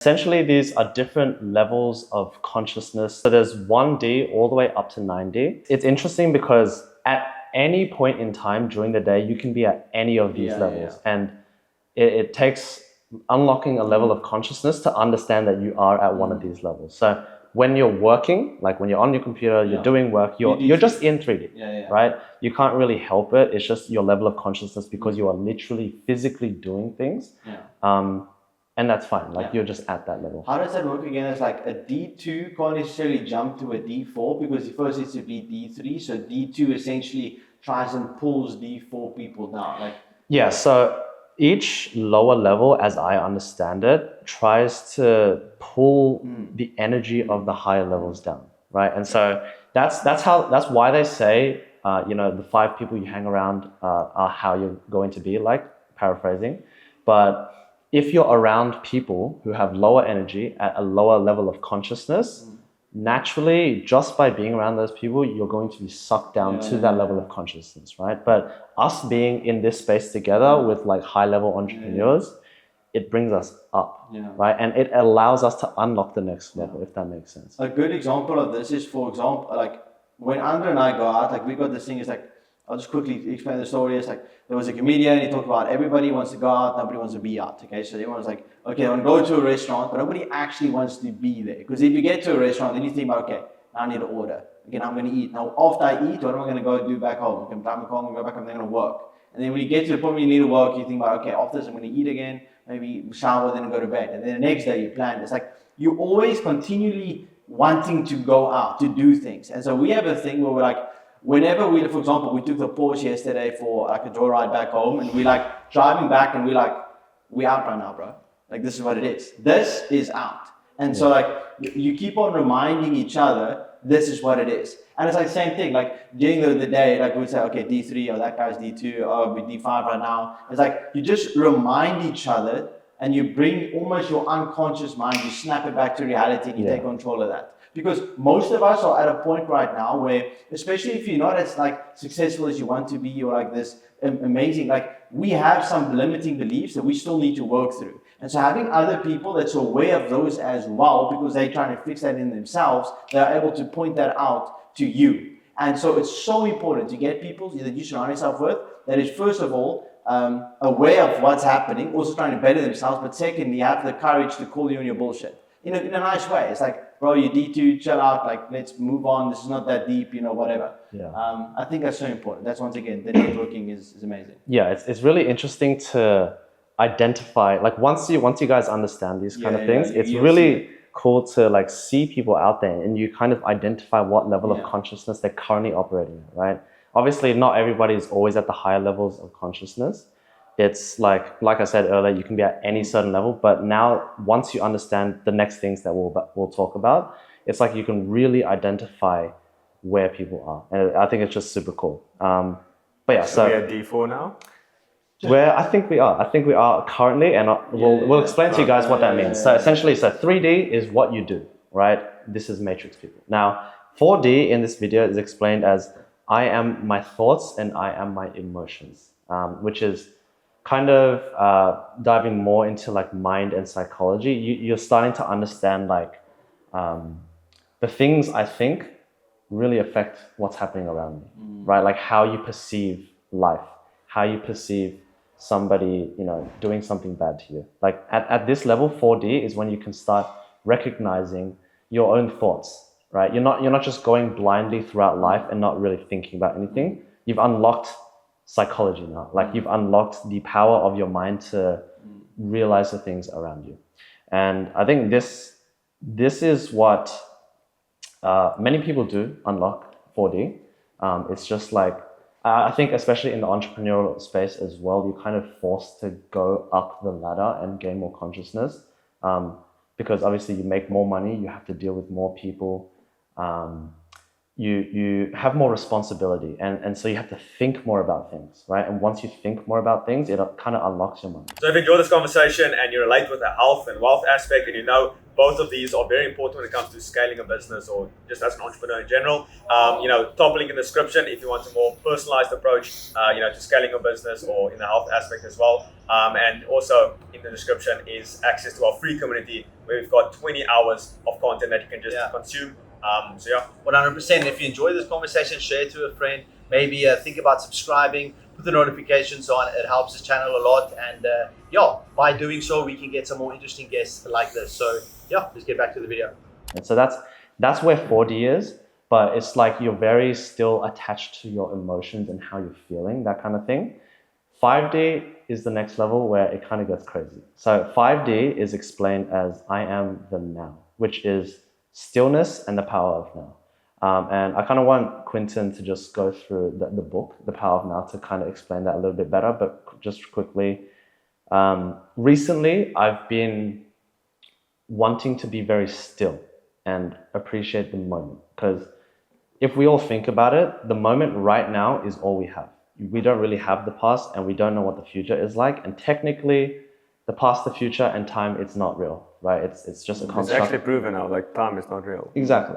Essentially, these are different levels of consciousness. So there's 1D all the way up to 9D. It's interesting because at any point in time during the day, you can be at any of these levels. And it takes unlocking a level of consciousness to understand that you are at one of these levels. So when you're working, like when you're on your computer, you're doing work, you're just in 3D, right? You can't really help it. It's just your level of consciousness because you are literally physically doing things. And that's fine. Like you're just at that level. How does that work again? It's like a D2 can't necessarily jump to a D4 because it first needs to be D3. So D2 essentially tries and pulls D4 people down. Like so each lower level, as I understand it, tries to pull the energy of the higher levels down, right? And so that's why they say the 5 people you hang around are how you're going to be, like paraphrasing. But if you're around people who have lower energy at a lower level of consciousness, naturally, just by being around those people, you're going to be sucked down to that level of consciousness, right? But us being in this space together with like high-level entrepreneurs, it brings us up, right? And it allows us to unlock the next level, if that makes sense. A good example of this is, for example, like when Andre and I go out, like we got this thing, is like, I'll just quickly explain the story. It's like, there was a comedian, he talked about everybody wants to go out, nobody wants to be out, okay? So everyone's like, okay, I want to go to a restaurant, but nobody actually wants to be there. Because if you get to a restaurant, then you think about, okay, now I need to order. Okay, now I'm going to eat. Now after I eat, what am I going to go do back home? Okay, I'm going to go back, I'm going to work. And then when you get to the point where you need to work, you think about, okay, after this I'm going to eat again, maybe shower, then go to bed. And then the next day you plan. It's like, you're always continually wanting to go out, to do things. And so we have a thing where we're like, whenever we, for example, we took the Porsche yesterday for like a joyride back home, and we like driving back and we out right now, bro. Like this is what it is. This is out. And so like you keep on reminding each other, this is what it is. And it's like the same thing, like during the day, like we'd say, okay, D3, oh, that guy's D2, oh, we're D5 right now. It's like you just remind each other and you bring almost your unconscious mind, you snap it back to reality and you take control of that. Because most of us are at a point right now where, especially if you're not as like successful as you want to be, or like this amazing, like we have some limiting beliefs that we still need to work through. And so having other people that's aware of those as well, because they're trying to fix that in themselves, they're able to point that out to you. And so it's so important to get people that you surround yourself with that is, first of all, aware of what's happening, also trying to better themselves, but secondly, have the courage to call you on your bullshit. In a nice way. It's like, bro, you D2, chill out, like, let's move on. This is not that deep, whatever. I think that's so important. That's, once again, the networking is amazing. Yeah, it's really interesting to identify, like once you guys understand these kind of things, it's really cool to like see people out there and you kind of identify what level of consciousness they're currently operating at, right? Obviously, not everybody is always at the higher levels of consciousness. It's like I said earlier, you can be at any certain level, but now once you understand the next things that we'll talk about, it's like you can really identify where people are, and I think it's just super cool. But yeah, so we're at D4 now. Where I think we are currently, and we'll explain to you guys what that means. So essentially, 3D is what you do, right? This is matrix people. Now 4D in this video is explained as I am my thoughts and I am my emotions, which is kind of diving more into like mind and psychology. You're starting to understand like the things I think really affect what's happening around me, right? Like how you perceive life, how you perceive somebody, doing something bad to you. Like at this level, 4D is when you can start recognizing your own thoughts, right? You're not just going blindly throughout life and not really thinking about anything. You've unlocked psychology now. Like you've unlocked the power of your mind to realize the things around you. And I think this is what many people do unlock 4D. It's just like, I think especially in the entrepreneurial space as well, you're kind of forced to go up the ladder and gain more consciousness. Because obviously you make more money, you have to deal with more people. you have more responsibility, and so you have to think more about things, right? And once you think more about things, it kind of unlocks your mind. So if you enjoy this conversation and you relate with the health and wealth aspect, and you know both of these are very important when it comes to scaling a business or just as an entrepreneur in general, top link in the description if you want a more personalized approach, to scaling a business or in the health aspect as well. And also in the description is access to our free community where we've got 20 hours of content that you can just consume. 100%. If you enjoy this conversation, share it to a friend. Maybe think about subscribing, put the notifications on. It helps the channel a lot. And by doing so, we can get some more interesting guests like this. So let's get back to the video. And so that's where 4D is, but it's like you're very still attached to your emotions and how you're feeling, that kind of thing. 5D is the next level where it kind of gets crazy. So 5D is explained as I am the now, which is stillness and the power of now. And I kind of want Quinton to just go through the book, The Power of Now, to kind of explain that a little bit better. But just quickly, recently I've been wanting to be very still and appreciate the moment. Because if we all think about it, the moment right now is all we have. We don't really have the past, and we don't know what the future is like. And technically, the past, the future, and time, it's not real, right? It's just a construct. It's actually proven now, like time is not real. Exactly.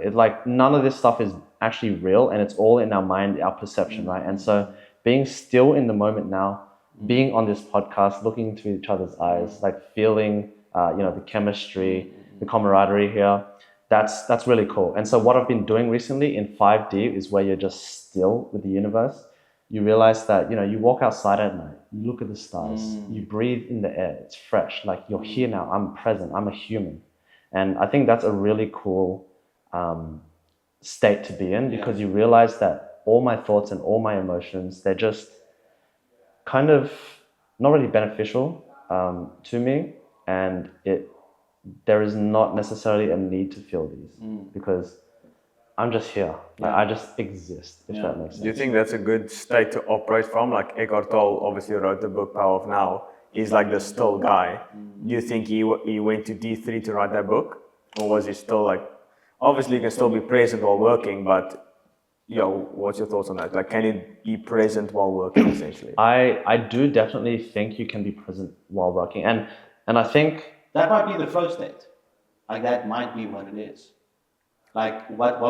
It's like none of this stuff is actually real, and it's all in our mind, our perception, right? And so being still in the moment now, being on this podcast, looking into each other's eyes, like feeling, the chemistry, the camaraderie here, that's really cool. And so what I've been doing recently in 5D is where you're just still with the universe. You realize that, you walk outside at night, you look at the stars, you breathe in the air, it's fresh, like you're here now, I'm present, I'm a human. And I think that's a really cool state to be in, because you realize that all my thoughts and all my emotions, they're just kind of not really beneficial to me, and there is not necessarily a need to feel these, because I'm just here. Like, I just exist, if that makes sense. Do you think that's a good state to operate from? Like Eckhart Tolle obviously wrote the book Power of Now. He's like the still guy. Do you think he went to D3 to write that book? Or was he still like, obviously you can still be present while working, but what's your thoughts on that? Like, can you be present while working essentially? I do definitely think you can be present while working. And I think that might be the flow state. Like that might be what it is. Like what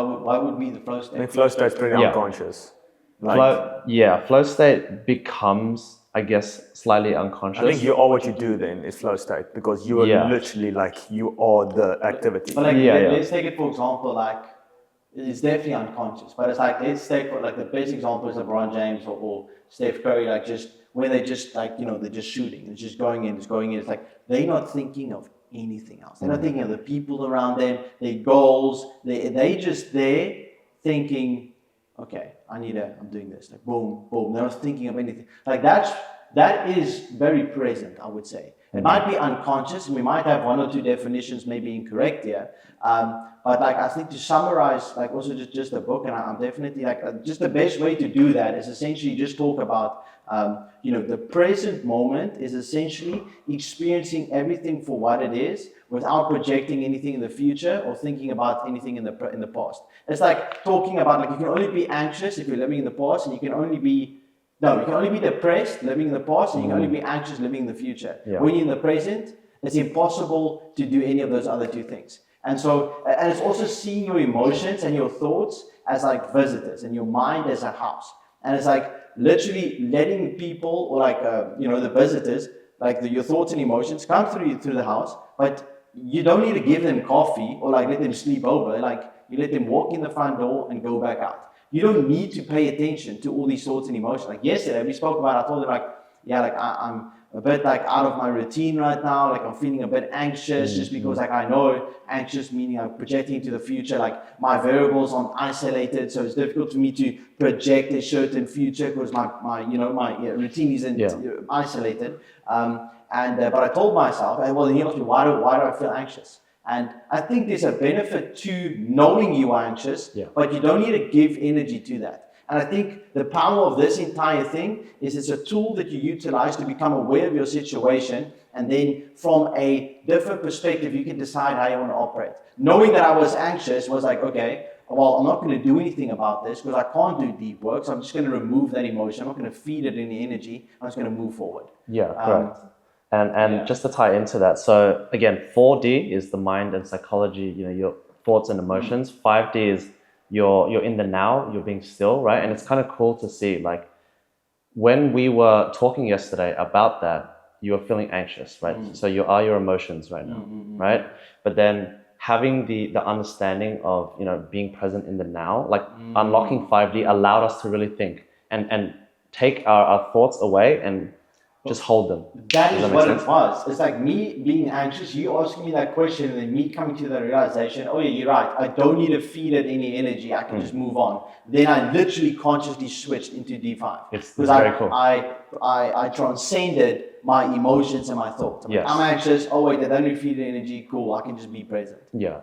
would be the flow state? I think flow state's pretty unconscious. Flow state becomes, I guess, slightly unconscious. I think you are what you do then is flow state, because you are literally like you are the activity. But let's take it for example, like it's definitely unconscious, but it's like let's take for like the best example is LeBron James or Steph Curry, like just when they just like they're just shooting, it's just going in. It's like they're not thinking of anything else. They're not thinking of the people around them, their goals. They just there thinking, okay, I'm doing this. Like boom, boom. They're not thinking of anything. Like that is very present, I would say. It might be unconscious, and we might have one or two definitions maybe incorrect here. But like I think to summarize, like also just the book, and I'm definitely like just the best way to do that is essentially just talk about the present moment is essentially experiencing everything for what it is without projecting anything in the future or thinking about anything in the past. It's like talking about like you can only be anxious if you're living in the past, and you can only be depressed living in the past, and you can only be anxious living in the future. Yeah. When you're in the present, it's impossible to do any of those other two things. And so, and it's also seeing your emotions and your thoughts as like visitors and your mind as a house. And it's like literally letting people or like, the visitors, like your thoughts and emotions come through the house, but you don't need to give them coffee or like let them sleep over. Like you let them walk in the front door and go back out. You don't need to pay attention to all these thoughts and emotions. Like yesterday we spoke about, I told them I'm a bit like out of my routine right now. Like I'm feeling a bit anxious just because like I know anxious meaning I'm projecting into the future. Like my variables aren't isolated, so it's difficult for me to project a certain future because my routine isn't isolated. But I told myself, and well, he asked me why do I feel anxious? And I think there's a benefit to knowing you are anxious, but you don't need to give energy to that. And I think the power of this entire thing is it's a tool that you utilize to become aware of your situation, and then from a different perspective, you can decide how you want to operate. Knowing that I was anxious was like, okay, well, I'm not going to do anything about this because I can't do deep work. So I'm just going to remove that emotion. I'm not going to feed it any energy. I'm just going to move forward. Yeah, correct. And just to tie into that, so again, 4D is the mind and psychology, your thoughts and emotions. 5D is you're in the now, you're being still, right? And it's kind of cool to see, like, when we were talking yesterday about that, you were feeling anxious, right? So you are your emotions right now, right? But then having the understanding of, being present in the now, like unlocking 5D allowed us to really think and take our thoughts away and just hold them. That Does is that make what sense? it was. It's like me being anxious, you asking me that question, and then me coming to the realization, oh yeah, you're right. I don't need to feed it any energy. I can just move on. Then I literally consciously switched into D5. It's very cool. I transcended my emotions and my thoughts. Yes. I'm anxious. Oh wait, they don't need to feed the energy. Cool. I can just be present. Yeah.